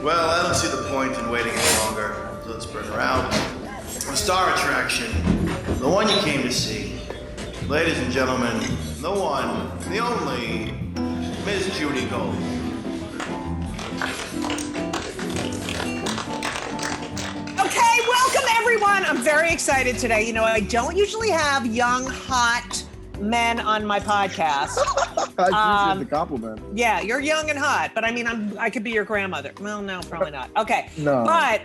Well, I don't see the point in waiting any longer, so let's bring her out. The star attraction, the one you came to see. Ladies and gentlemen, the one, the only, Miss Judy Gold. Okay, welcome everyone. I'm very excited today. You know, I don't usually have young, hot men on my podcast. I appreciate the compliment. Yeah, you're young and hot, but I mean, I could be your grandmother. Well, no, probably not. Okay. No. But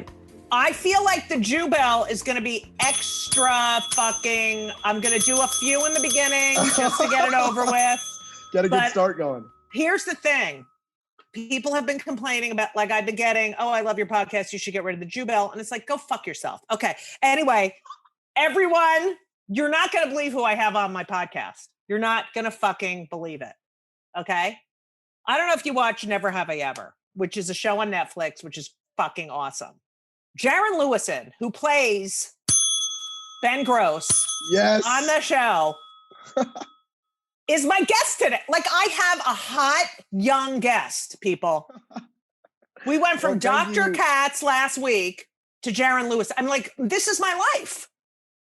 I feel like the Jew Bell is going to be extra fucking, I'm going to do a few in the beginning just to get it over with. Get a good start going. Here's the thing. People have been complaining about, like, I've been getting, oh, I love your podcast, you should get rid of the Jew Bell. And it's like, go fuck yourself. Okay. Anyway, everyone, you're not going to believe who I have on my podcast. You're not going to fucking believe it. Okay? I don't know if you watch Never Have I Ever, which is a show on Netflix, which is fucking awesome. Jaren Lewison, who plays Ben Gross on the show, is my guest today. Like, I have a hot young guest, people. We went from Dr. Katz last week to Jaren Lewis. I'm like, this is my life.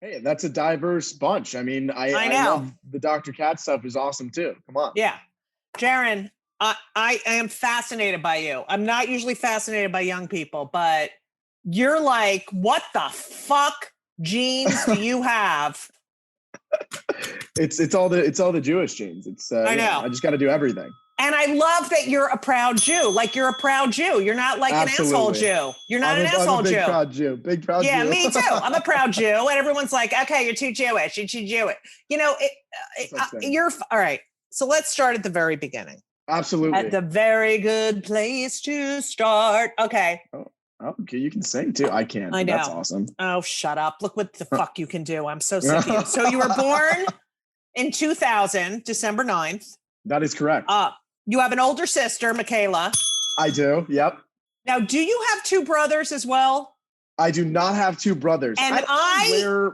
Hey, that's a diverse bunch. I mean, I love the Dr. Katz stuff is awesome too. Come on. Yeah. Jaren, I am fascinated by you. I'm not usually fascinated by young people, but you're like, what the fuck genes do you have? It's all the Jewish genes. I know. I just got to do everything. And I love that you're a proud Jew. Like, you're a proud Jew. You're not like an asshole Jew. You're not an asshole Jew. I'm a big proud Jew. Big proud Jew. Yeah, me too. I'm a proud Jew. And everyone's like, okay, you're too Jewish. You're too Jewish. You know, you're all right. So let's start at the very beginning. Absolutely. At the very good place to start. Okay. Oh, okay. You can sing too. I can't. I know. That's awesome. Oh, shut up. Look what the fuck you can do. I'm so sick of you. So you were born in 2000, December 9th. That is correct. You have an older sister, Michaela. I do. Yep. Now, do you have two brothers as well? I do not have two brothers. And I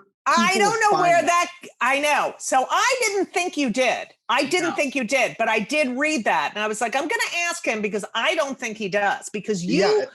don't know where that, I know. So I didn't think you did. Think you did, but I did read that. And I was like, I'm going to ask him because I don't think he does. Because you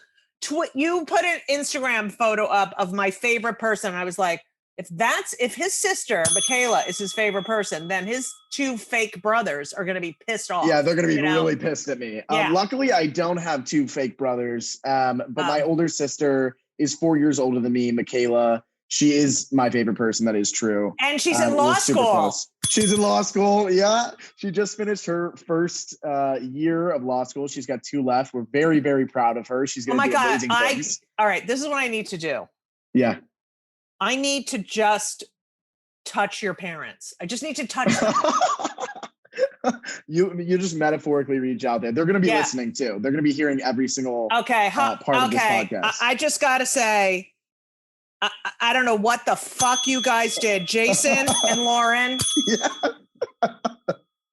put an Instagram photo up of my favorite person. And I was like, if his sister, Michaela, is his favorite person, then his two fake brothers are going to be pissed off. Yeah, they're going to be really pissed at me. Luckily, I don't have two fake brothers, but my older sister is 4 years older than me, Michaela. She is my favorite person. That is true. And she's in law school. She's in law school. Yeah. She just finished her first year of law school. She's got 2 left. We're very, very proud of her. She's going to do amazing things. All right. This is what I need to do. Yeah. I need to just touch your parents. I just need to touch them. You just metaphorically reach out there. They're going to be listening too. They're going to be hearing every single part of this podcast. I just got to say, I don't know what the fuck you guys did, Jason and Lauren. Yeah.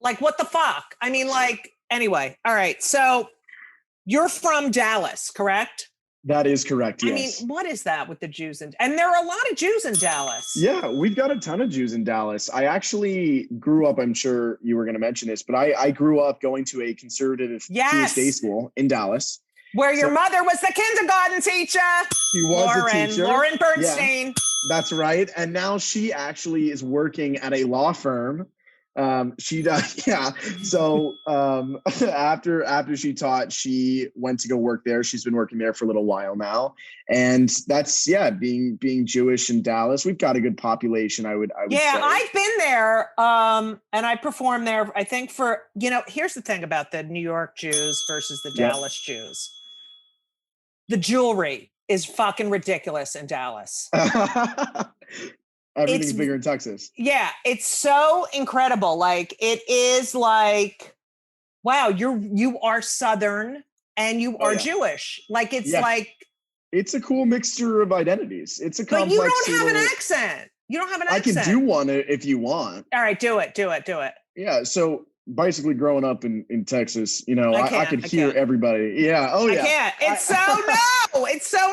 Like, what the fuck? I mean, like, anyway. All right. So you're from Dallas, correct? That is correct, yes. I mean, what is that with the Jews? And there are a lot of Jews in Dallas. Yeah, we've got a ton of Jews in Dallas. I actually grew up, I'm sure you were going to mention this, but I grew up going to a conservative Jewish day school in Dallas. Where your mother was the kindergarten teacher. She was a teacher. Lauren Bernstein. Yeah, that's right. And now she actually is working at a law firm. She does, yeah. So after she taught, she went to go work there. She's been working there for a little while now, and that's being Jewish in Dallas. We've got a good population. I would say. I've been there, and I performed there. I think here's the thing about the New York Jews versus the Dallas Jews. The jewelry is fucking ridiculous in Dallas. Everything's bigger in Texas. Yeah, it's so incredible. Like, it is like, wow, you are Southern and you are Jewish. Like, it's like, it's a cool mixture of identities. It's a complex. But you don't have an accent. You don't have an accent. I can do one if you want. All right, do it. Yeah. So basically, growing up in Texas, I could hear everybody. Yeah. Oh yeah. I can't. It's so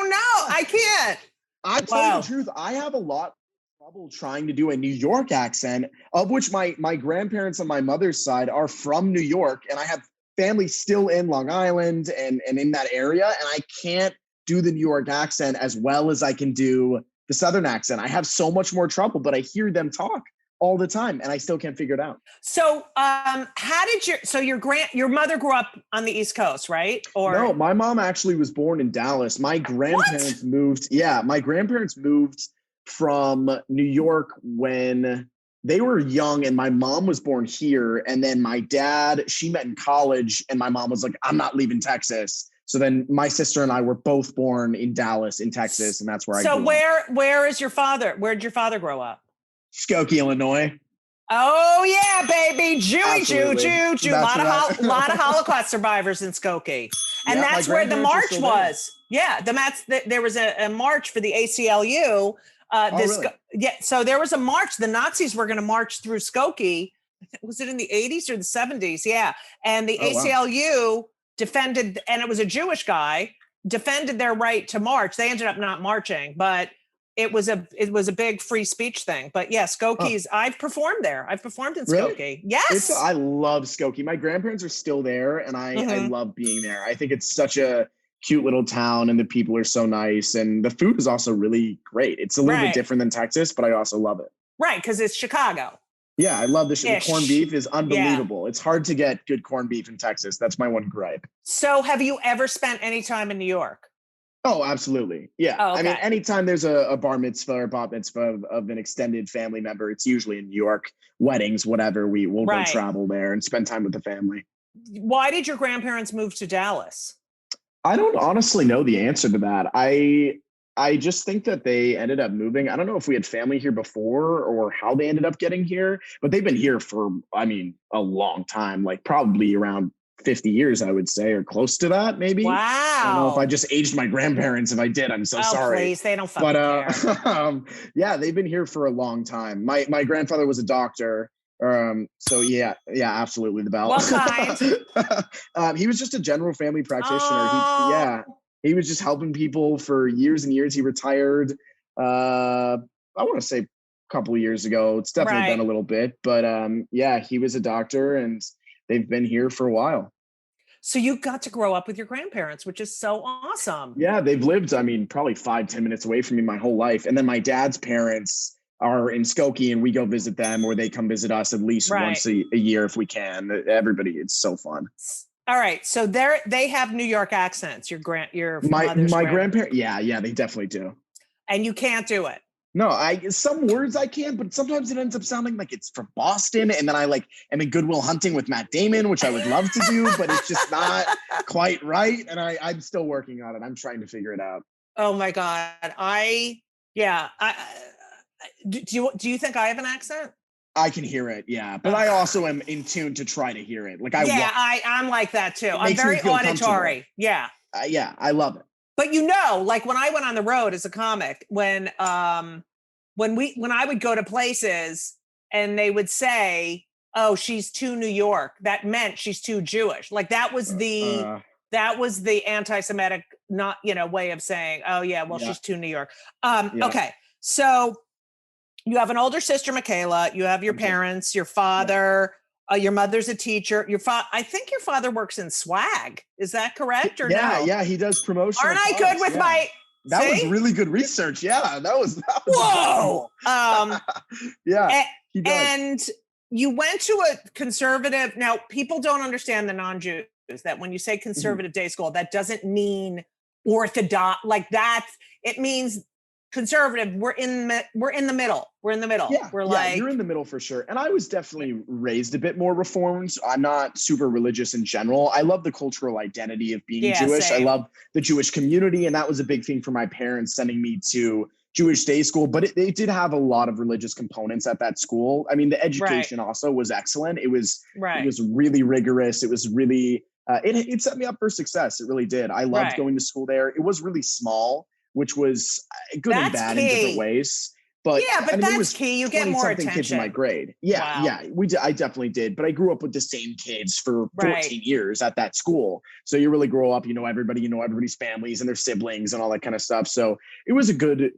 no. I can't. I tell you the truth. I have a lot trouble trying to do a New York accent, of which my grandparents on my mother's side are from New York, and I have family still in Long Island and in that area, and I can't do the New York accent as well as I can do the Southern accent. I have so much more trouble, but I hear them talk all the time, and I still can't figure it out. So, how did your mother grew up on the East Coast, right? Or No, my mom actually was born in Dallas. My grandparents moved. Yeah, my grandparents moved from New York when they were young, and my mom was born here. And then my dad, she met in college, and my mom was like, "I'm not leaving Texas." So then my sister and I were both born in Dallas, in Texas, and that's where I grew up. Where is your father? Where did your father grow up? Skokie, Illinois. Oh yeah, baby, Jewy, Absolutely. Jew. That's Lot of right. Holocaust survivors in Skokie, and Yeah, my that's where the grandparents are march still there. was. Yeah, there was a march for the ACLU. Really? Yeah, so there was a march. The Nazis were going to march through Skokie. Was it in the 80s or the 70s? Yeah, and the Oh, wow. ACLU defended, and it was a Jewish guy, defended their right to march. They ended up not marching, but it was a big free speech thing. But yeah, Skokie's, I've performed there. I've performed in Really? Skokie. Yes. I love Skokie. My grandparents are still there, and I love being there. I think it's such a cute little town, and the people are so nice, and the food is also really great. It's a little bit different than Texas, but I also love it. Right, because it's Chicago. Yeah, I love the Ish. corned beef is unbelievable. Yeah. It's hard to get good corned beef in Texas. That's my one gripe. So have you ever spent any time in New York? Oh, absolutely. Yeah. Oh, okay. I mean, anytime there's a bar mitzvah or bat mitzvah of an extended family member, it's usually in New York. Weddings, whatever, we'll go travel there and spend time with the family. Why did your grandparents move to Dallas? I don't honestly know the answer to that. I just think that they ended up moving. I don't know if we had family here before or how they ended up getting here, but they've been here for, I mean, a long time, like probably around 50 years, I would say, or close to that, maybe. Wow. I don't know if I just aged my grandparents. If I did, I'm so sorry. Please, they don't fucking care. Yeah, they've been here for a long time. My grandfather was a doctor. So yeah, absolutely the bell. What kind? He was just a general family practitioner. He was just helping people for years and years. He retired, I want to say a couple of years ago. It's definitely been a little bit, but yeah, he was a doctor, and they've been here for a while. So you got to grow up with your grandparents, which is so awesome. Yeah, they've lived, I mean, probably 5-10 minutes away from me my whole life. And then my dad's parents are in Skokie, and we go visit them, or they come visit us at least once a year if we can. Everybody, it's so fun. All right, so they have New York accents. My grandparents, yeah, they definitely do. And you can't do it. No, some words I can, but sometimes it ends up sounding like it's from Boston, and then I am in Good Will Hunting with Matt Damon, which I would love to do, but it's just not quite right, and I'm still working on it. I'm trying to figure it out. Oh my God, do you think I have an accent? I can hear it, yeah, but I also am in tune to try to hear it. I'm like that too. I'm very auditory. Yeah, I love it. But like when I went on the road as a comic, when I would go to places and they would say, "Oh, she's too New York," that meant she's too Jewish. Like that was the anti-Semitic way of saying, "Oh yeah, well she's too New York." Okay, so you have an older sister, Michaela. You have your parents, your father. Your mother's a teacher. I think your father works in swag. Is that correct or no? Yeah, he does promotion. Aren't I good with my? That was really good research. Yeah, that was whoa. Yeah, he does. And you went to a conservative. Now, people don't understand the non-Jews that when you say conservative day school, that doesn't mean orthodox. Like that, it means conservative. We're in the middle. We're in the middle. Yeah, you're in the middle for sure. And I was definitely raised a bit more reformed. I'm not super religious in general. I love the cultural identity of being Jewish. Same. I love the Jewish community. And that was a big thing for my parents sending me to Jewish day school. But it did have a lot of religious components at that school. I mean, the education also was excellent. It was really rigorous. It was really, it set me up for success. It really did. I loved going to school there. It was really small, which was good and bad in different ways. But that's key. You get more attention. Kids in my grade. I definitely did. But I grew up with the same kids for 14 years at that school. So you really grow up, everybody, everybody's families and their siblings and all that kind of stuff. So it was a good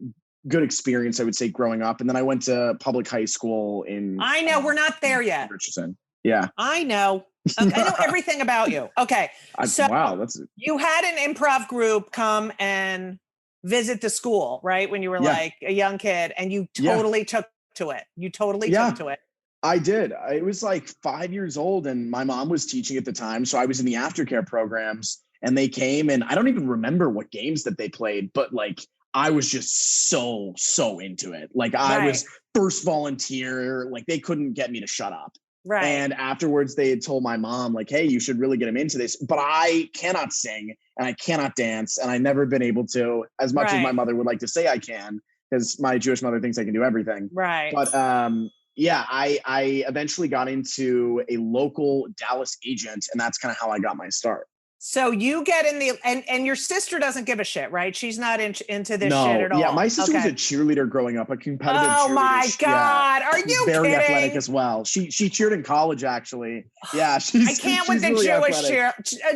good experience, I would say, growing up. And then I went to public high school in I know we're not there yet. Richardson. Yeah. I know. Okay, I know everything about you. Okay. So wow, that's you had an improv group come and visit the school, right? When you were like a young kid, and you totally took to it. You totally took to it. I did. I was like 5 years old and my mom was teaching at the time. So I was in the aftercare programs and they came, and I don't even remember what games that they played, but like I was just so into it. Like I was first volunteer, like they couldn't get me to shut up. Right. And afterwards they had told my mom like, hey, you should really get him into this. But I cannot sing and I cannot dance, and I've never been able to, as much as my mother would like to say I can, because my Jewish mother thinks I can do everything. Right. But I eventually got into a local Dallas agent, and that's kind of how I got my start. So you get in the, and your sister doesn't give a shit, right? She's not into this shit at all. Yeah, my sister was a cheerleader growing up, a competitive cheerleader. Oh my God, are you very kidding? athletic as well. She cheered in college, actually. Yeah, I can't with the really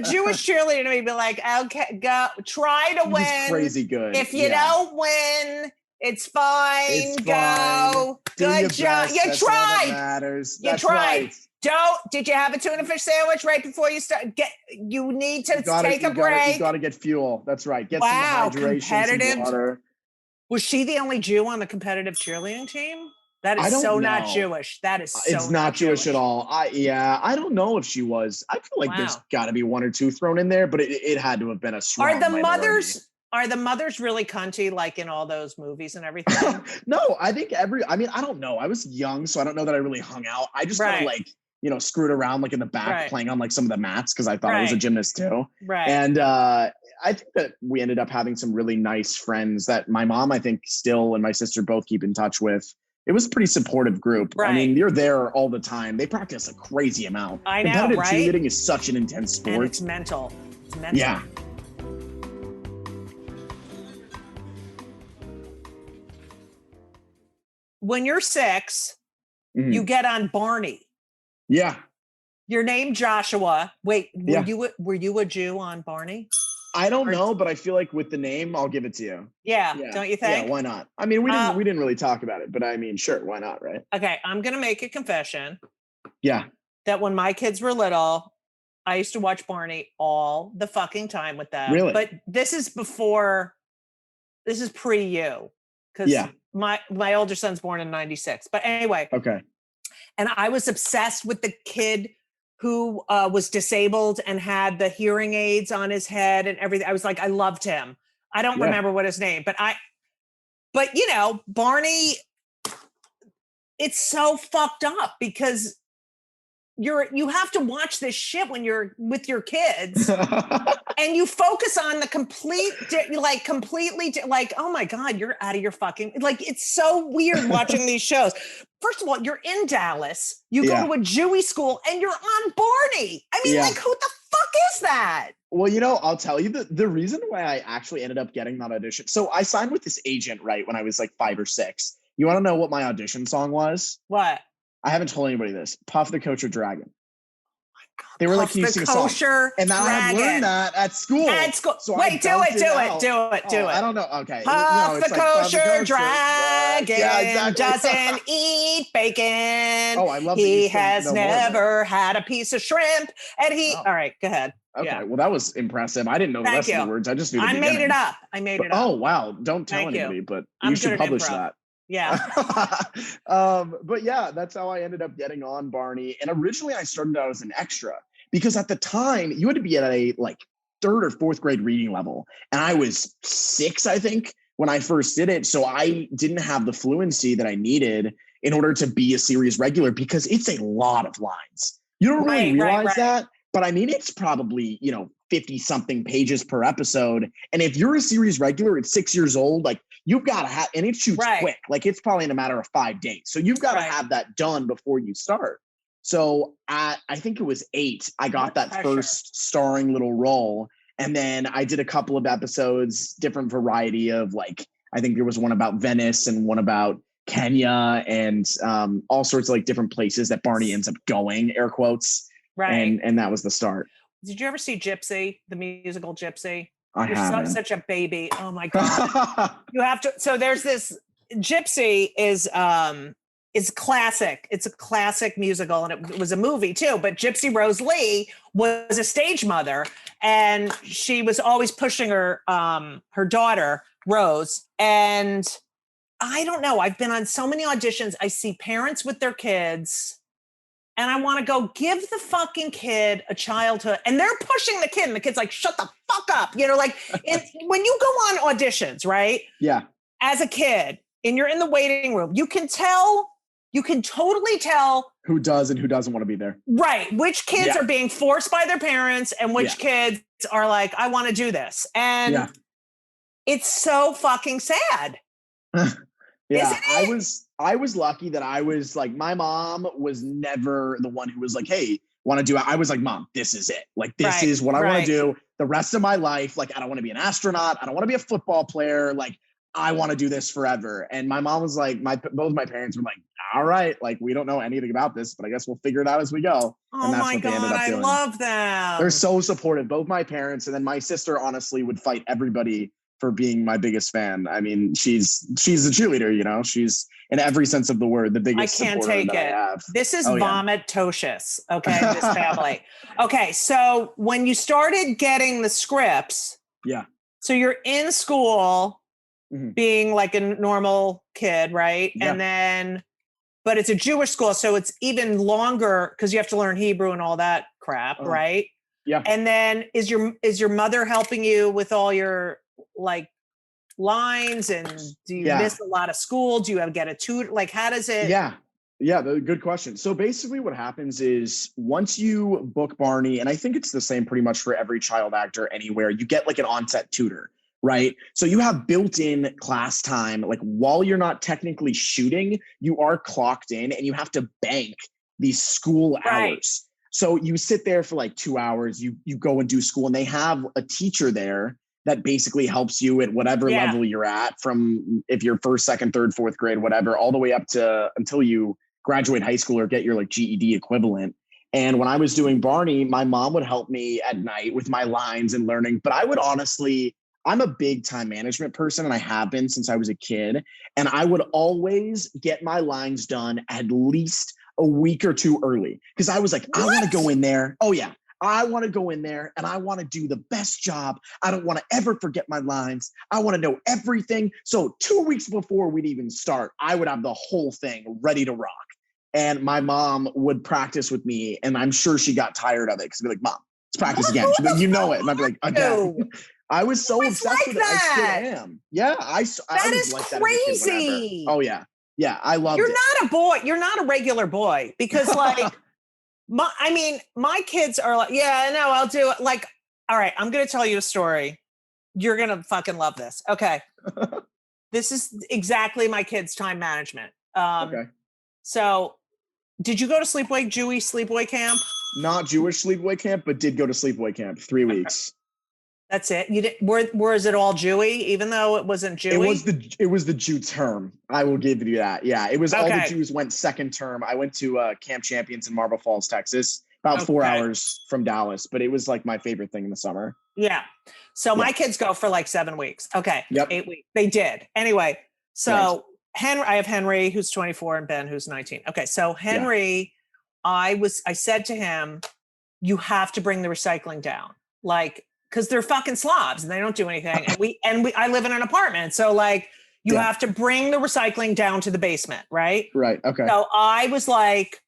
Jewish cheerleader to me be like, okay, go try to win. She's crazy good. If you don't win, it's fine. It's go. Fine. Good job. Best. You That's tried. Matters. You That's tried. Right. Did you have a tuna fish sandwich right before you start? You need to take a break. You got to get fuel. That's right. Get some hydration, competitive. some water. Was she the only Jew on the competitive cheerleading team? That is so not Jewish. That is so it's not Jewish at all. I don't know if she was. I feel like there's got to be one or two thrown in there, but it had to have been a strong minority. Are the mothers really cunty like in all those movies and everything? No, I think I don't know. I was young, so I don't know that I really hung out. I just kind of like, screwed around like in the back playing on like some of the mats because I thought I was a gymnast too. Right. And I think that we ended up having some really nice friends that my mom, I think, still and my sister both keep in touch with. It was a pretty supportive group. Right. I mean, you're there all the time. They practice a crazy amount. I know, competitive right? cheerleading is such an intense sport. And it's mental. It's mental. Yeah. When you're 6, you get on Barney. Yeah. Your name Joshua. Wait, were you a Jew on Barney? I don't know, but I feel like with the name, I'll give it to you. Yeah, don't you think? Yeah, why not? I mean, we didn't really talk about it, but I mean, sure, why not, right? Okay, I'm gonna make a confession. Yeah. That when my kids were little, I used to watch Barney all the fucking time with them. Really? But this is pre you. Because my older son's born in 96. But anyway. Okay. And I was obsessed with the kid who was disabled and had the hearing aids on his head and everything. I was like, I loved him. I don't remember what his name, but Barney, it's so fucked up because you have to watch this shit when you're with your kids and you focus on the completely oh my God, you're out of your fucking, like, it's so weird watching these shows. First of all, you're in Dallas, you go to a Jewish school and you're on Barney. I mean, like, who the fuck is that? Well, I'll tell you the reason why I actually ended up getting that audition. So I signed with this agent, right, when I was like 5 or 6. You want to know what my audition song was? What? I haven't told anybody this. Puff the Kosher Dragon. They were Puff like, can you sing a song? And now I had learned that at school. So wait, do it. I don't know. Okay. Puff the Kosher Dragon exactly. doesn't eat bacon. Oh, I love He has never had a piece of shrimp. And all right, go ahead. Okay, well, that was impressive. I didn't know the rest of the words. I just knew the beginning. I made it up. Oh, wow. Don't tell anybody, but you should publish that. Yeah. But yeah, that's how I ended up getting on Barney. And originally I started out as an extra because at the time you had to be at a like 3rd or 4th grade reading level. And I was 6, I think, when I first did it. So I didn't have the fluency that I needed in order to be a series regular because it's a lot of lines. You don't really realize that. But I mean, it's probably, 50 something pages per episode. And if you're a series regular at 6 years old, like you've got to have, and it shoots quick, like it's probably in a matter of 5 days. So you've got to have that done before you start. So I think it was 8, I got that first starring little role. And then I did a couple of episodes, different variety of like, I think there was one about Venice and one about Kenya and all sorts of like different places that Barney ends up going, air quotes. Right. And that was the start. Did you ever see Gypsy, the musical Gypsy? I haven't. Such a baby. Oh my God. You have to. So there's this Gypsy is classic. It's a classic musical, and it was a movie too. But Gypsy Rose Lee was a stage mother, and she was always pushing her daughter Rose. And I don't know. I've been on so many auditions. I see parents with their kids, and I want to go give the fucking kid a childhood. And they're pushing the kid, and the kid's like, "Shut the fuck up!" You know, like when you go on auditions, right? Yeah. As a kid, and you're in the waiting room, you can totally tell who does and who doesn't want to be there. Right. Which kids are being forced by their parents and which kids are like, I want to do this. And it's so fucking sad. Yeah. I was lucky that I was like, my mom was never the one who was like, hey, want to do it. I was like, Mom, this is it. Like, this is what I want to do the rest of my life. Like, I don't want to be an astronaut. I don't want to be a football player. Like, I want to do this forever. And my mom was like, both my parents were like, all right, like, we don't know anything about this, but I guess we'll figure it out as we go. Oh and that's my what they ended God, up I doing. love them. They're so supportive, both my parents. And then my sister honestly would fight everybody for being my biggest fan. I mean, she's a cheerleader, you know, she's in every sense of the word, the biggest I can't take it. This is vomit-tocious, okay, this family. Okay, so when you started getting the scripts, so you're in school being like a normal kid, right? And then, but it's a Jewish school, so it's even longer because you have to learn Hebrew and all that crap, right? Yeah. And then is your mother helping you with all your like lines, and do you miss a lot of school? Do you ever get a tutor? Like, how does it? Yeah, good question. So basically what happens is once you book Barney, and I think it's the same pretty much for every child actor anywhere, you get like an on-set tutor, right? So you have built-in class time. Like, while you're not technically shooting, you are clocked in and you have to bank these school hours. So you sit there for like 2 hours, you go and do school, and they have a teacher there that basically helps you at whatever level you're at, from if you're first, second, third, fourth grade, whatever, all the way up to until you graduate high school or get your like GED equivalent. And when I was doing Barney, my mom would help me at night with my lines and learning. But I would honestly, I'm a big time management person, and I have been since I was a kid. And I would always get my lines done at least a week or two early, because I was like, I want to go in there. Oh yeah. I want to go in there and I want to do the best job. I don't want to ever forget my lines. I want to know everything. So 2 weeks before we'd even start, I would have the whole thing ready to rock. And my mom would practice with me, and I'm sure she got tired of it because I'd be like, Mom, let's practice again. She'd be like, you know it. And I'd be like, again. I was so obsessed with it. I still am. Yeah. That is crazy. Oh yeah. Yeah. I love it. You're not a boy. You're not a regular boy, because like, my kids are like, yeah, no, I'll do it. Like, all right, I'm going to tell you a story. You're going to fucking love this. Okay. This is exactly my kids' time management. Okay. So did you go to Jewish sleepaway camp? Not Jewish sleepaway camp, but did go to sleepaway camp 3 weeks. That's it. You did. Where is it all Jewy, even though it wasn't Jewy? It was the Jew term. I will give you that. Yeah, it was all the Jews went second term. I went to Camp Champions in Marble Falls, Texas, about 4 hours from Dallas, but it was like my favorite thing in the summer. Yeah. So my kids go for like 7 weeks. Okay. Yep. 8 weeks. They did. Anyway, so I have Henry, who's 24, and Ben, who's 19. Okay. So Henry, I said to him, you have to bring the recycling down. Like, because they're fucking slobs and they don't do anything. And I live in an apartment. So like, you have to bring the recycling down to the basement, right? Right. Okay. So I was like,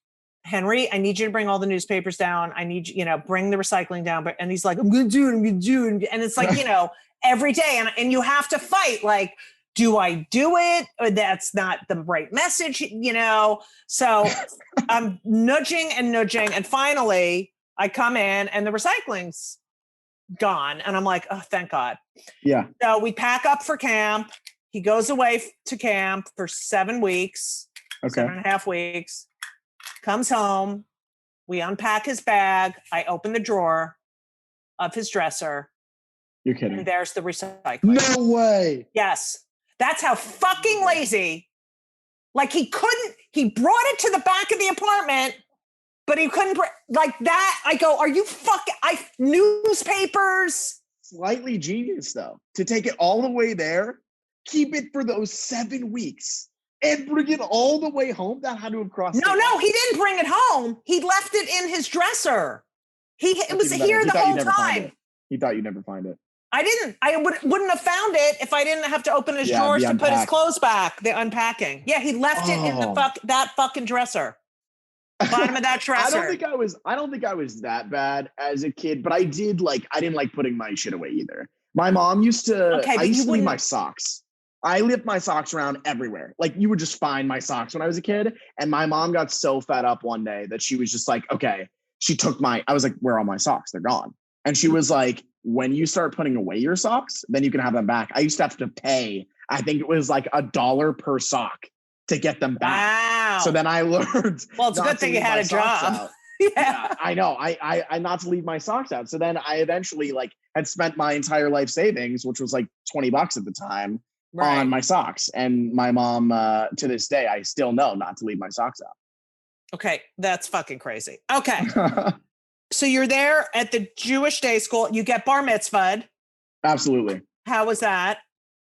Henry, I need you to bring all the newspapers down. I need you, bring the recycling down. And he's like, I'm going to do it. And it's like, every day. And you have to fight. Like, do I do it? Or that's not the right message, So I'm nudging. And finally I come in and the recycling's gone. And I'm like, oh, thank God. Yeah. So we pack up for camp. He goes away to camp for 7 weeks, 7.5 weeks, comes home. We unpack his bag. I open the drawer of his dresser. You're kidding. And there's the recycling. No way. Yes. That's how fucking lazy. Like he brought it to the back of the apartment, but he couldn't, like that. I go, are you newspapers, slightly genius though, to take it all the way there, keep it for those 7 weeks, and bring it all the way home. That had to have crossed. No, he didn't bring it home. He left it in his dresser. It was here the whole time. He thought you'd never find it. I didn't. I wouldn't have found it if I didn't have to open his drawers to put his clothes back. The unpacking. Yeah, he left it in that fucking dresser. Bottom of that dresser. I don't think I was that bad as a kid, but I didn't like putting my shit away either. My mom used to. I used to leave my socks. I left my socks around everywhere. Like you would just find my socks when I was a kid. And my mom got so fed up one day that she was just like, okay. She took I was like, where are all my socks? They're gone. And she was like, when you start putting away your socks, then you can have them back. I used to have to pay, I think it was like $1 per sock to get them back. Wow. So then I learned. Well, it's a good thing you had a job. Yeah, I know. I not to leave my socks out. So then I eventually had spent my entire life savings, which was like $20 at the time, on my socks. And my mom, to this day, I still know not to leave my socks out. Okay, that's fucking crazy. Okay. So you're there at the Jewish day school. You get bar mitzvahed. Absolutely. How was that?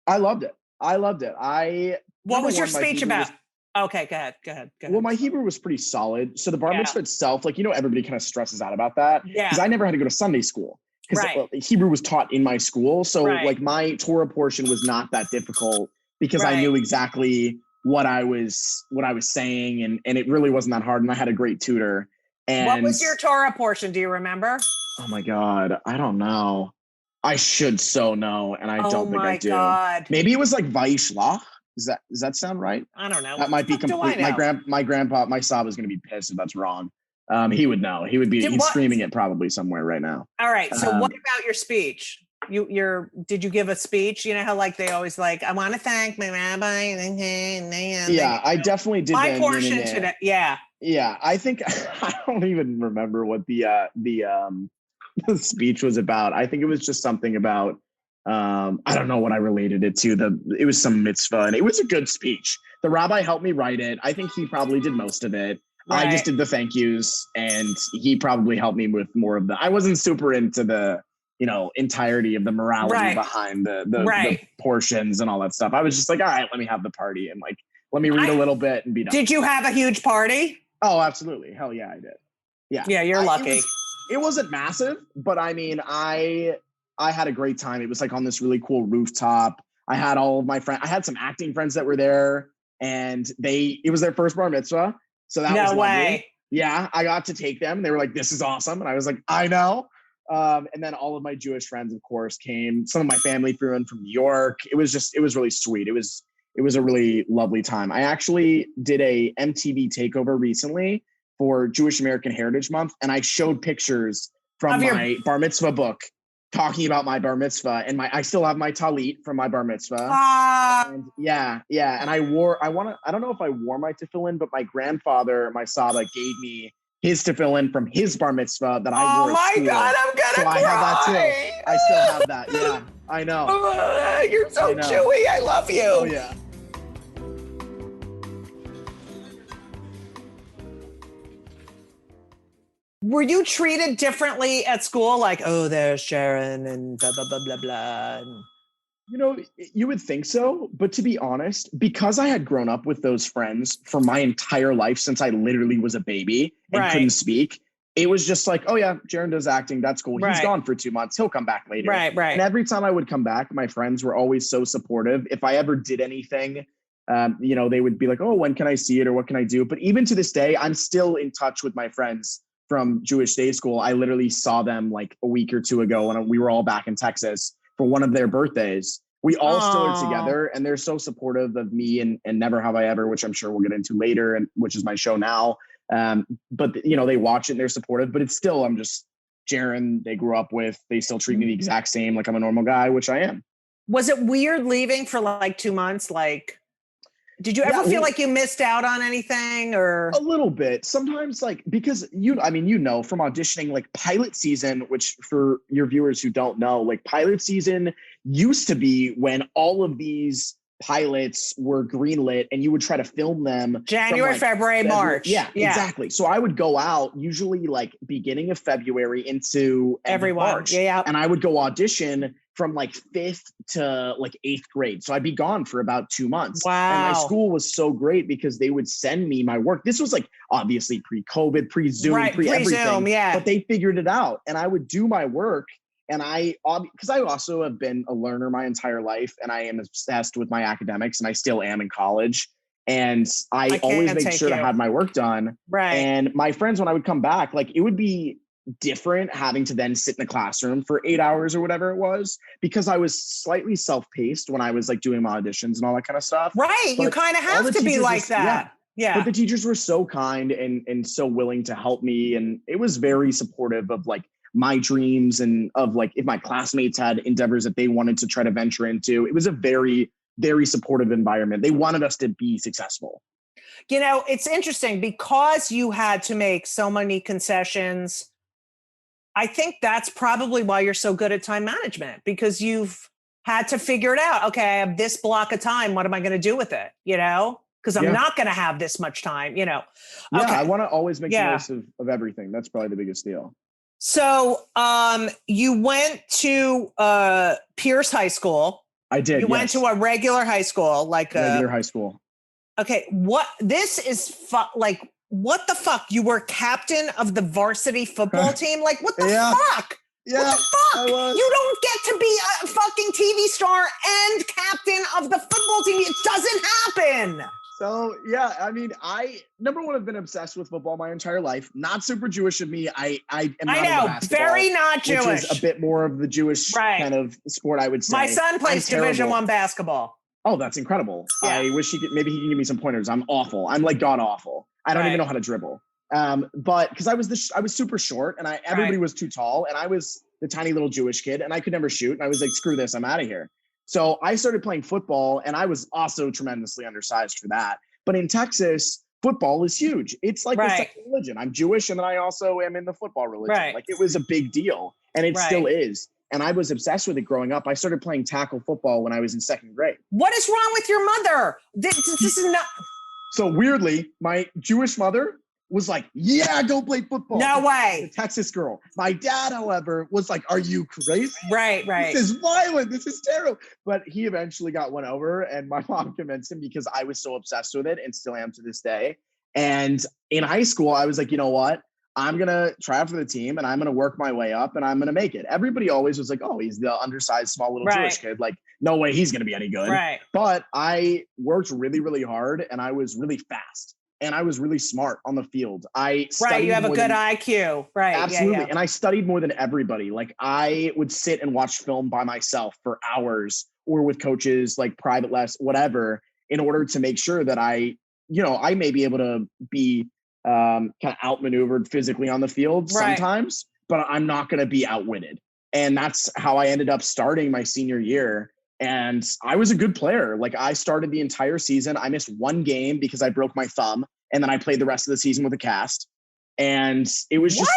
I loved it. What was your speech about? Okay, go ahead. Well, my Hebrew was pretty solid. So the bar mitzvah itself, everybody kind of stresses out about that. Yeah. Because I never had to go to Sunday school. Because Hebrew was taught in my school. So my Torah portion was not that difficult because I knew exactly what I was saying, and it really wasn't that hard. And I had a great tutor. And what was your Torah portion? Do you remember? Oh my God, I don't know. I should so know, and I don't think I do. God. Maybe it was like Vayishlach. Does that sound right? I don't know. That might be complete. My grandpa, my Sab is going to be pissed if that's wrong. He would know. He's screaming it probably somewhere right now. All right. So what about your speech? Did you give a speech? You know how they always I want to thank my rabbi. Yeah, I definitely did. My portion today. Yeah. Yeah, I think I don't even remember what the speech was about. I think it was just something about I don't know what I related it to. It was some mitzvah, and it was a good speech. The rabbi helped me write it. I think he probably did most of it. Right. I just did the thank yous, and he probably helped me with more of I wasn't super into the entirety of the morality behind the portions and all that stuff. I was just like, all right, let me have the party and let me read a little bit and be done. Did you have a huge party? Oh, absolutely. Hell yeah, I did. Yeah. Yeah, you're lucky. It wasn't massive, but I mean, I had a great time. It was on this really cool rooftop. I had all of my friends. I had some acting friends that were there, and it was their first bar mitzvah. So that was lovely. Way. Yeah, I got to take them. They were like, "This is awesome," and I was like, "I know." And then all of my Jewish friends, of course, came. Some of my family flew in from New York. It was really sweet. It was a really lovely time. I actually did a MTV takeover recently for Jewish American Heritage Month, and I showed pictures from my bar mitzvah book talking about my bar mitzvah, and I still have my talit from my bar mitzvah. And yeah. And I don't know if I wore my tefillin, but my grandfather, my Saba, gave me his tefillin from his bar mitzvah that I wore. Oh my God, I'm gonna cry. I have that too. I still have that. Yeah, I know. You're so Jewy. I love you. Oh yeah. Were you treated differently at school? Oh, there's Jaren and blah, blah, blah, blah, blah. You would think so. But to be honest, because I had grown up with those friends for my entire life since I literally was a baby and couldn't speak, it was just oh yeah, Jaren does acting. That's cool. He's gone for 2 months. He'll come back later. Right. And every time I would come back, my friends were always so supportive. If I ever did anything, they would be like, oh, when can I see it? Or what can I do? But even to this day, I'm still in touch with my friends from Jewish day school. I literally saw them a week or two ago when we were all back in Texas for one of their birthdays. We all still are together, and they're so supportive of me and Never Have I Ever, which I'm sure we'll get into later, and which is my show now. But they watch it and they're supportive, but it's still, I'm just Jaren they grew up with. They still treat me the exact same, I'm a normal guy, which I am. Was it weird leaving for 2 months? Did you ever feel like you missed out on anything or? A little bit. Sometimes because from auditioning, pilot season, which for your viewers who don't know, pilot season used to be when all of these pilots were greenlit and you would try to film them January, from, like, February, March. Yeah, exactly. So I would go out usually like beginning of February into end of March. Yeah. And I would go audition from like 5th to like 8th grade. So I'd be gone for about 2 months. Wow. And my school was so great because they would send me my work. This was like obviously pre-COVID, pre-Zoom, pre-everything. Pre-Zoom, yeah. But they figured it out. And I would do my work. And because I also have been a learner my entire life, and I am obsessed with my academics, and I still am in college. And I always make sure to have my work done. Right. And my friends, when I would come back, like it would be different having to then sit in the classroom for 8 hours or whatever it was, because I was slightly self-paced when I was like doing my auditions and all that kind of stuff. Right. But you kind of have to be like that. Yeah. But the teachers were so kind and so willing to help me. And it was very supportive of like my dreams and of like if my classmates had endeavors that they wanted to try to venture into. It was a very, very supportive environment. They wanted us to be successful. You know, it's interesting because you had to make so many concessions. I think that's probably why you're so good at time management, because you've had to figure it out. Okay, I have this block of time. What am I going to do with it? You know, because I'm not going to have this much time, you know. Yeah, okay. I want to always make the most of everything. That's probably the biggest deal. So you went to Pierce High School. I did. You went to a regular high school, like regular high school. Okay, what this is like? What the fuck? You were captain of the varsity football team? Like what the fuck? Yeah, what the fuck? You don't get to be a fucking TV star and captain of the football team. It doesn't happen. So yeah, I mean, number one, I've been obsessed with football my entire life. Not super Jewish of me. I am not into basketball, very not Jewish. Which is a bit more of the Jewish kind of sport, I would say. My son plays Division I basketball. Oh, that's incredible. Yeah. I wish maybe he can give me some pointers. I'm awful. I'm like god awful. I don't even know how to dribble. But because I was super short and everybody was too tall, and I was the tiny little Jewish kid and I could never shoot. And I was like, screw this, I'm out of here. So I started playing football, and I was also tremendously undersized for that. But in Texas, football is huge. It's like a second religion. I'm Jewish, and then I also am in the football religion. Right. Like it was a big deal, and it still is. And I was obsessed with it growing up. I started playing tackle football when I was in 2nd grade. What is wrong with your mother? This is not. So weirdly, my Jewish mother was like, yeah, go play football. No way. The Texas girl. My dad, however, was like, are you crazy? Right. This is violent. This is terrible. But he eventually got won over, and my mom convinced him because I was so obsessed with it and still am to this day. And in high school, I was like, you know what? I'm going to try out for the team, and I'm going to work my way up, and I'm going to make it. Everybody always was like, oh, he's the undersized, small little Jewish kid. Like, no way he's going to be any good. Right. But I worked really, really hard, and I was really fast. And I was really smart on the field. You have a good IQ. Right. Absolutely. Yeah. And I studied more than everybody. Like I would sit and watch film by myself for hours, or with coaches, like private lessons, whatever, in order to make sure that I may be able to be kind of outmaneuvered physically on the field sometimes, but I'm not going to be outwitted. And that's how I ended up starting my senior year. And I was a good player. Like I started the entire season. I missed one game because I broke my thumb, and then I played the rest of the season with a cast. And it was just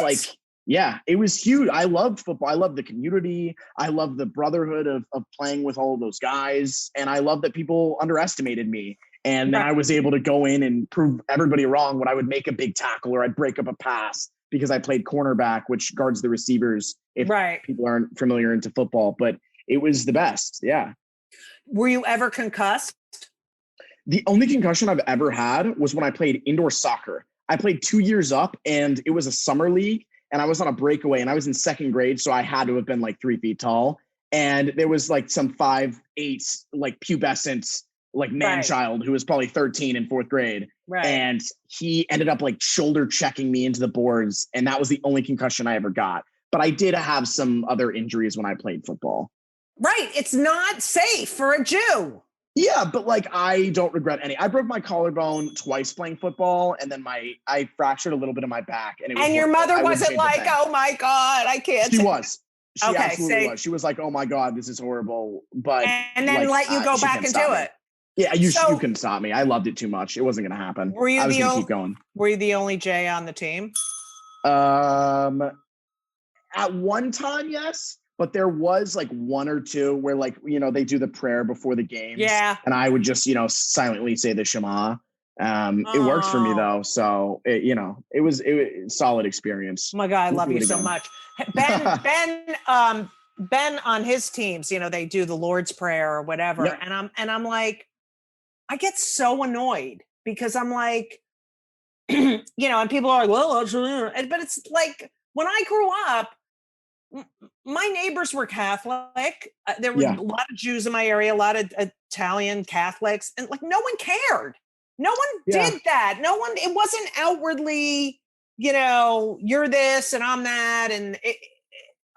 it was huge. I loved football. I loved the community. I loved the brotherhood of playing with all of those guys. And I loved that people underestimated me. And then I was able to go in and prove everybody wrong when I would make a big tackle or I'd break up a pass, because I played cornerback, which guards the receivers, if people aren't familiar into football. But it was the best. Yeah. Were you ever concussed? The only concussion I've ever had was when I played indoor soccer. I played 2 years up, and it was a summer league, and I was on a breakaway, and I was in 2nd grade. So I had to have been like 3 feet tall. And there was like some 5'8", like pubescent, like man child who was probably 13 in 4th grade. Right. And he ended up like shoulder checking me into the boards. And that was the only concussion I ever got. But I did have some other injuries when I played football. Right. It's not safe for a Jew. Yeah, but like I don't regret any. I broke my collarbone twice playing football, and then I fractured a little bit of my back. And your mother wasn't like, oh my God, I can't. She was. She absolutely was. She was like, oh my God, this is horrible. But and then let you go back and do it. Yeah, you couldn't stop me. I loved it too much. It wasn't going to happen. I was going to keep going. Were you the only J on the team? At one time, yes. but there was like one or two where like, they do the prayer before the games. Yeah. And I would just, silently say the Shema. It worked for me though. So it was solid experience. Oh my God, I love you so again. much. Ben on his teams, they do the Lord's Prayer or whatever. Yep. And I'm like, I get so annoyed because I'm like, and people are like, well, but it's like when I grew up, my neighbors were Catholic. There were a lot of Jews in my area, a lot of Italian Catholics, and like no one cared. No one did that. No one, it wasn't outwardly, you're this and I'm that. And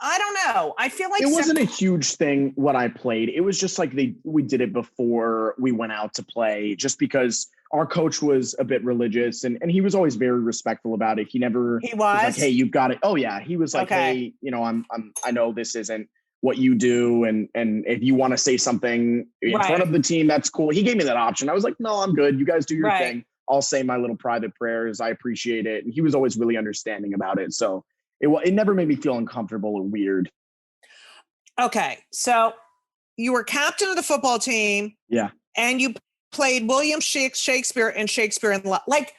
I don't know. I feel like it wasn't a huge thing what I played. It was just like we did it before we went out to play, just because our coach was a bit religious and he was always very respectful about it. He was like, hey, you've got it. Oh yeah. He was like, hey, I know this isn't what you do. And if you want to say something in front of the team, that's cool. He gave me that option. I was like, no, I'm good. You guys do your thing. I'll say my little private prayers. I appreciate it. And he was always really understanding about it. So it never made me feel uncomfortable or weird. Okay. So you were captain of the football team. Yeah. And you played William Shakespeare and Shakespeare in Love. Like,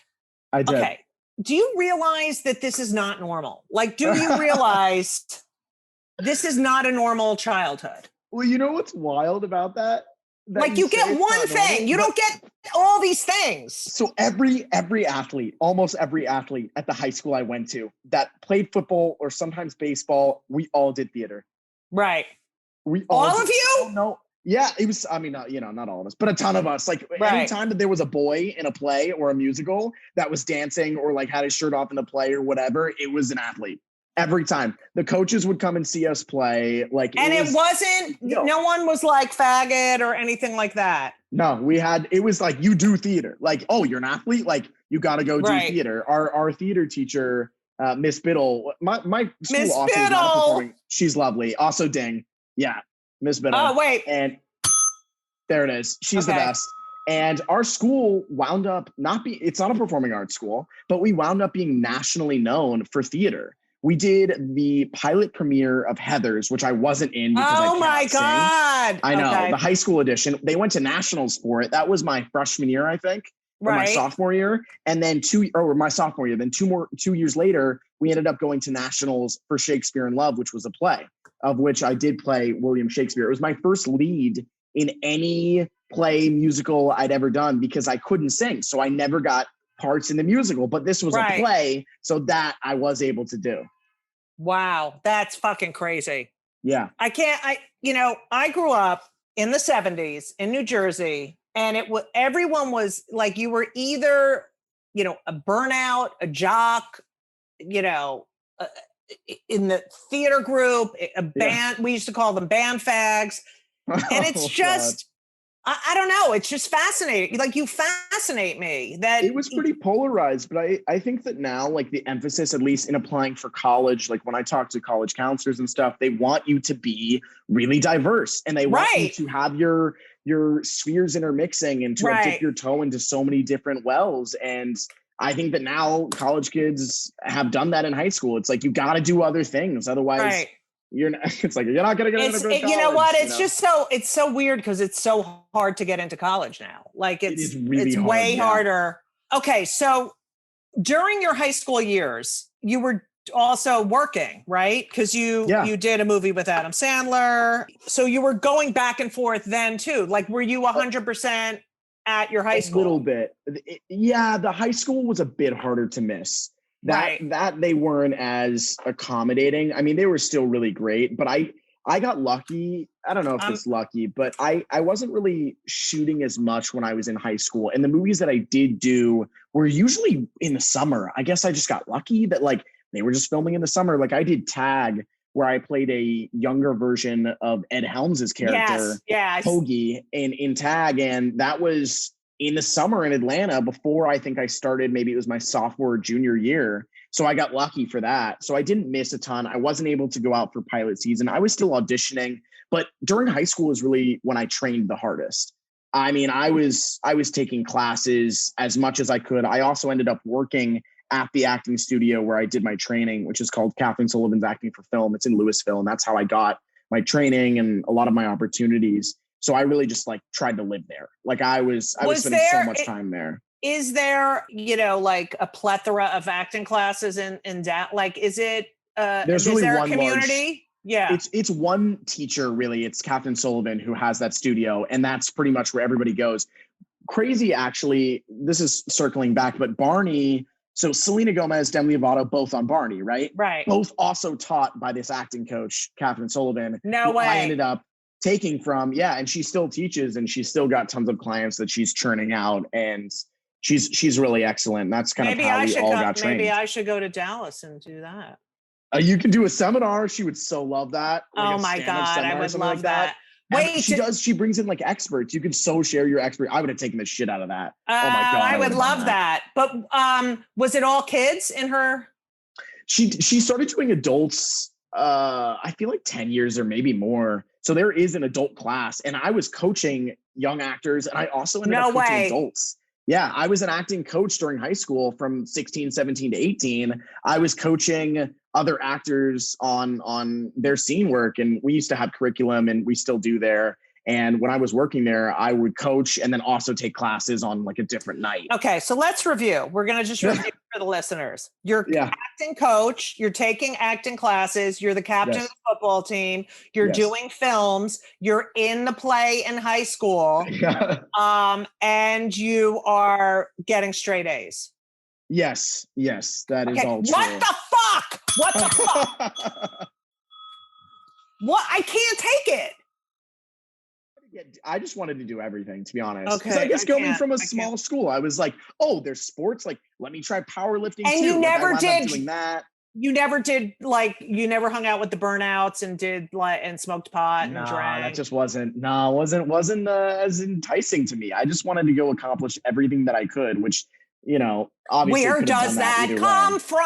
I did. Okay. Do you realize that this is not normal? Like, do you realize this is not a normal childhood? Well, you know what's wild about that? Like you get one thing. You don't get all these things. So every athlete, almost every athlete at the high school I went to that played football or sometimes baseball, we all did theater. Right. We all of you? No. Yeah, it was, not all of us, but a ton of us. Like anytime that there was a boy in a play or a musical that was dancing or like had his shirt off in the play or whatever, it was an athlete. Every time the coaches would come and see us play, like, it wasn't, no one was like faggot or anything like that. No, it was like, you do theater. Like, oh, you're an athlete. Like you got to go do theater. Our theater teacher, Miss Biddle, my school Miss also Biddle. is not performing. She's lovely. Also ding. Yeah. Miss Biddle. Oh, wait. And there it is. She's the best. And our school wound up it's not a performing arts school, but we wound up being nationally known for theater. We did the pilot premiere of Heathers, which I wasn't in because I cannot sing. I know, the high school edition. They went to nationals for it. That was my freshman year, I think, or my sophomore year. And then my sophomore year. Then 2 years later, we ended up going to nationals for Shakespeare in Love, which was a play of which I did play William Shakespeare. It was my first lead in any play musical I'd ever done because I couldn't sing. So I never got parts in the musical, but this was a play, so that I was able to do. Wow, that's fucking crazy. Yeah. I grew up in the 70s in New Jersey, and everyone was like, you were either, a burnout, a jock, in the theater group, a band, we used to call them band fags. And it's just, I don't know. It's just fascinating. Like you fascinate me. That it was pretty polarized, but I think that now, like the emphasis, at least in applying for college, like when I talk to college counselors and stuff, they want you to be really diverse and they want you to have your spheres intermixing and to dip your toe into so many different wells. And I think that now college kids have done that in high school. It's like, you got to do other things. Otherwise you're not going to get into college. You know what? It's just it's so weird because it's so hard to get into college now. Like it's way harder. Okay. So during your high school years, you were also working, right? Because you did a movie with Adam Sandler. So you were going back and forth then too. Like, were you 100% at your high school? A little bit. The high school was a bit harder to miss. That they weren't as accommodating. I mean, they were still really great, but I got lucky. I don't know if it's lucky, but I wasn't really shooting as much when I was in high school. And the movies that I did do were usually in the summer. I guess I just got lucky that like they were just filming in the summer. Like I did Tag, where I played a younger version of Ed Helms' character, Hoagie, in Tag. And that was in the summer in Atlanta before I think I started, maybe it was my sophomore or junior year. So I got lucky for that. So I didn't miss a ton. I wasn't able to go out for pilot season. I was still auditioning, but during high school was really when I trained the hardest. I mean, I was taking classes as much as I could. I also ended up working at the acting studio where I did my training, which is called Catherine Sullivan's Acting for Film. It's in Louisville. And that's how I got my training and a lot of my opportunities. So I really just like tried to live there. Like I was spending so much time there. Is there, like a plethora of acting classes in that? Like, is it, there's is really there a one community? Yeah. It's one teacher, really. It's Captain Sullivan who has that studio, and that's pretty much where everybody goes. Crazy, actually, this is circling back, but Barney, so Selena Gomez, Demi Lovato, both on Barney, right? Right. Both also taught by this acting coach, Captain Sullivan. No way. I ended up taking from, and she still teaches, and she's still got tons of clients that she's churning out, and she's really excellent. That's kind of how we all got trained. Maybe I should go to Dallas and do that. You can do a seminar. She would so love that. Like oh my God, I would love that. Wait, she brings in like experts. You could so share your expert. I would have taken the shit out of that. Oh my God. I would love that. But was it all kids in her? She started doing adults, I feel like 10 years or maybe more. So there is an adult class, and I was coaching young actors, and I also ended up coaching adults. Yeah, I was an acting coach during high school from 16, 17 to 18. I was coaching other actors on their scene work, and we used to have curriculum, and we still do there. And when I was working there, I would coach and then also take classes on like a different night. Okay, so let's review. We're going to just review for the listeners. You're acting coach, you're taking acting classes, you're the captain of the football team, you're doing films, you're in the play in high school, and you are getting straight A's. Yes, that is all true. What the fuck? What the fuck? What? I can't take it. I just wanted to do everything, to be honest. Okay. I guess going from a small school, I was like, oh, there's sports. Like, let me try powerlifting. And too. you never did doing that. You never did you never hung out with the burnouts and did and smoked pot and drank. That just wasn't as enticing to me. I just wanted to go accomplish everything that I could, which, obviously. Where does that come from?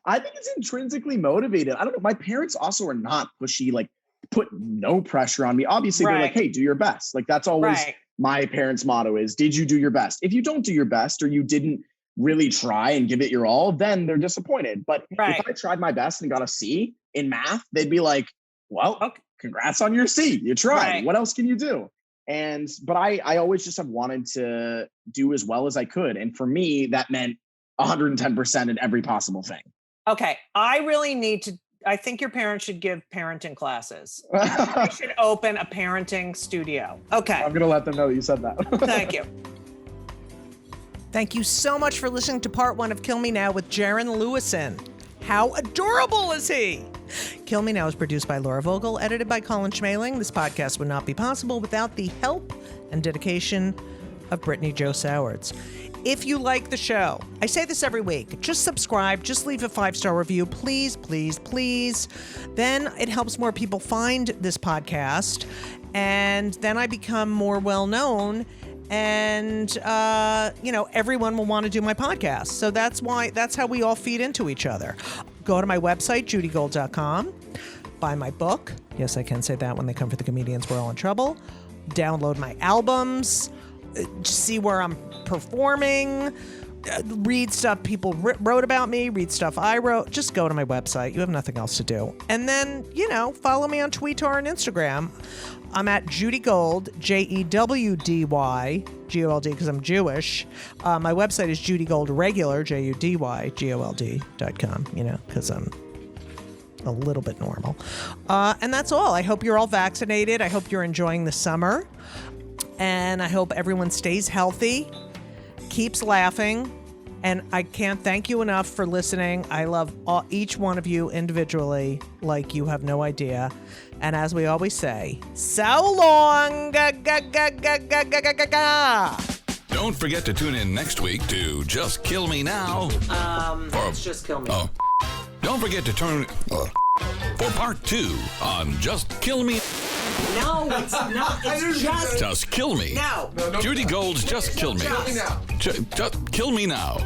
I think it's intrinsically motivated. I don't know. My parents also are not pushy, like put no pressure on me. Obviously, they're like, hey, do your best. Like that's always my parents' motto is, did you do your best? If you don't do your best or you didn't really try and give it your all, then they're disappointed. But if I tried my best and got a C in math, they'd be like, well, congrats on your C. You tried. What else can you do? But I always just have wanted to do as well as I could. And for me, that meant 110% in every possible thing. Okay. I think your parents should give parenting classes. They should open a parenting studio. Okay. I'm going to let them know that you said that. Thank you. Thank you so much for listening to part 1 of Kill Me Now with Jaren Lewison. How adorable is he? Kill Me Now is produced by Laura Vogel, edited by Colin Schmaling. This podcast would not be possible without the help and dedication of Brittany Jo Sowards. If you like the show, I say this every week, just subscribe, just leave a 5-star review, please, please, please. Then it helps more people find this podcast, and then I become more well-known, and, everyone will want to do my podcast. So that's how we all feed into each other. Go to my website, judygold.com, buy my book. Yes, I can say that when they come for the comedians, we're all in trouble. Download my albums, see where I'm performing, read stuff people wrote about me, read stuff I wrote. Just go to my website. You have nothing else to do. And then, follow me on Twitter and Instagram. I'm at Judy Gold, JEWDY, GOLD, because I'm Jewish. My website is Judy Gold Regular, JUDYGOLD.com, because I'm a little bit normal. And that's all. I hope you're all vaccinated. I hope you're enjoying the summer. And I hope everyone stays healthy, keeps laughing, and I can't thank you enough for listening. I love each one of you individually, like you have no idea. And as we always say, so long. Don't forget to tune in next week to Just Kill Me Now. It's Just Kill Me. Oh. Don't forget to turn for part 2 on Just Kill Me. No, it's not. It's Just Kill Me. No. Judy Gold's Just Kill Me. Just Kill Me Now.